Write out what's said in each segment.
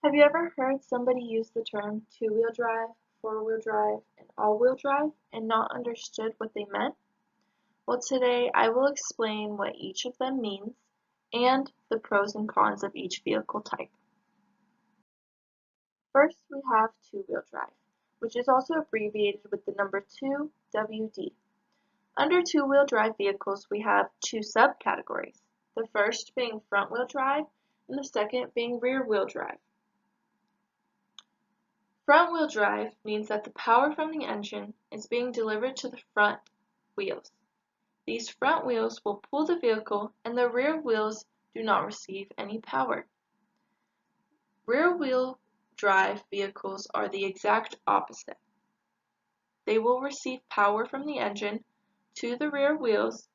Have you ever heard somebody use the term two-wheel drive, four-wheel drive, and all-wheel drive and not understood what they meant? Well, today I will explain what each of them means and the pros and cons of each vehicle type. First, we have two-wheel drive, which is also abbreviated with the number 2, WD. Under two-wheel drive vehicles, we have two subcategories, the first being front-wheel drive and the second being rear-wheel drive. Front-wheel drive means that the power from the engine is being delivered to the front wheels. These front wheels will pull the vehicle and the rear wheels do not receive any power. Rear-wheel drive vehicles are the exact opposite. They will receive power from the engine to the rear wheels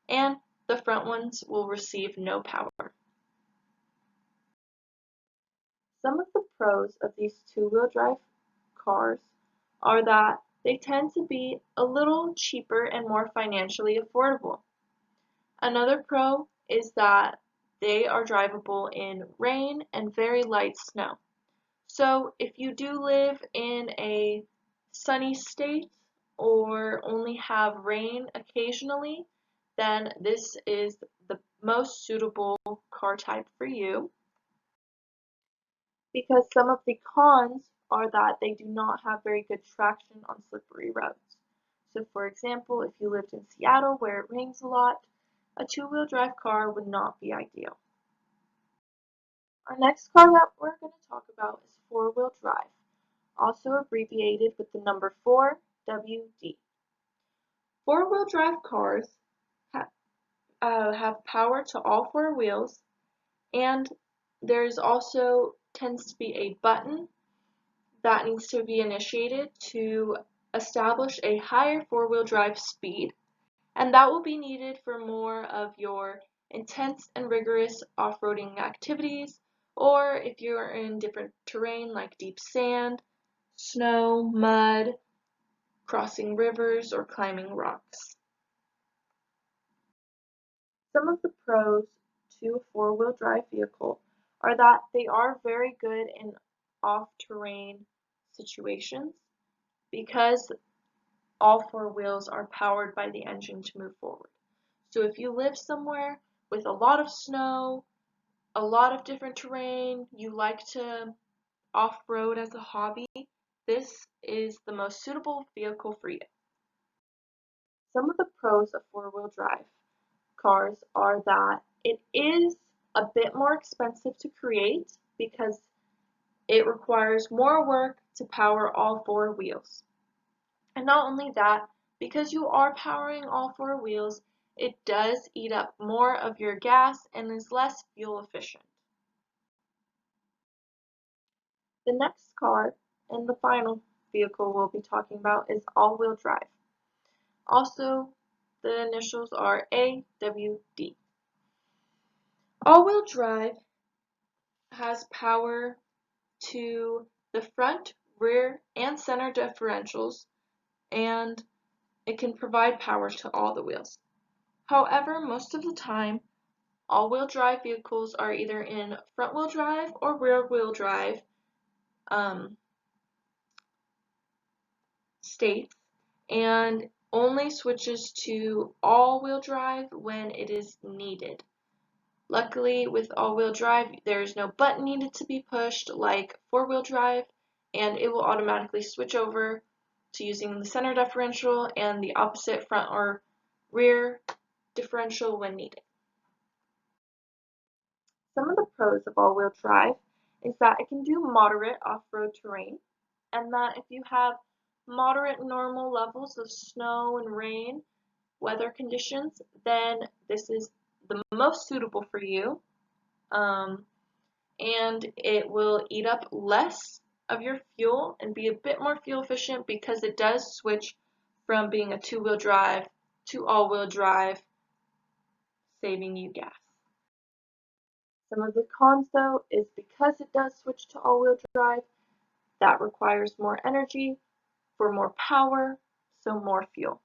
and the front ones will receive no power. Some of the pros of these two-wheel drive cars are that they tend to be a little cheaper and more financially affordable. Another pro is that they are drivable in rain and very light snow. So if you do live in a sunny state or only have rain occasionally, then this is the most suitable car type for you. Because some of the cons are that they do not have very good traction on slippery roads. So for example, if you lived in Seattle where it rains a lot, a two-wheel drive car would not be ideal. Our next car that we're going to talk about is four-wheel drive, also abbreviated with the number 4, WD. Four-wheel drive cars have power to all four wheels, and there's also tends to be a button that needs to be initiated to establish a higher four-wheel drive speed, and that will be needed for more of your intense and rigorous off-roading activities, or if you're in different terrain like deep sand, snow, mud, crossing rivers, or climbing rocks. Some of the pros to a four-wheel drive vehicle are that they are very good in off-terrain situations because all four wheels are powered by the engine to move forward. So if you live somewhere with a lot of snow, a lot of different terrain, you like to off-road as a hobby, this is the most suitable vehicle for you. Some of the pros of four-wheel drive cars are that it is a bit more expensive to create because it requires more work to power all four wheels. And not only that, because you are powering all four wheels, it does eat up more of your gas and is less fuel efficient. The next car and the final vehicle we'll be talking about is all-wheel drive. Also, the initials are AWD. All-wheel drive has power to the front, rear, and center differentials, and it can provide power to all the wheels. However, most of the time, all-wheel drive vehicles are either in front-wheel drive or rear-wheel drive states, and only switches to all-wheel drive when it is needed. Luckily, with all-wheel drive, there is no button needed to be pushed like four-wheel drive, and it will automatically switch over to using the center differential and the opposite front or rear differential when needed. Some of the pros of all-wheel drive is that it can do moderate off-road terrain, and that if you have moderate normal levels of snow and rain weather conditions, then this is the most suitable for you, and it will eat up less of your fuel and be a bit more fuel efficient because it does switch from being a two-wheel drive to all-wheel drive, saving you gas. Some of the cons, though, is because it does switch to all-wheel drive, that requires more energy for more power, so more fuel.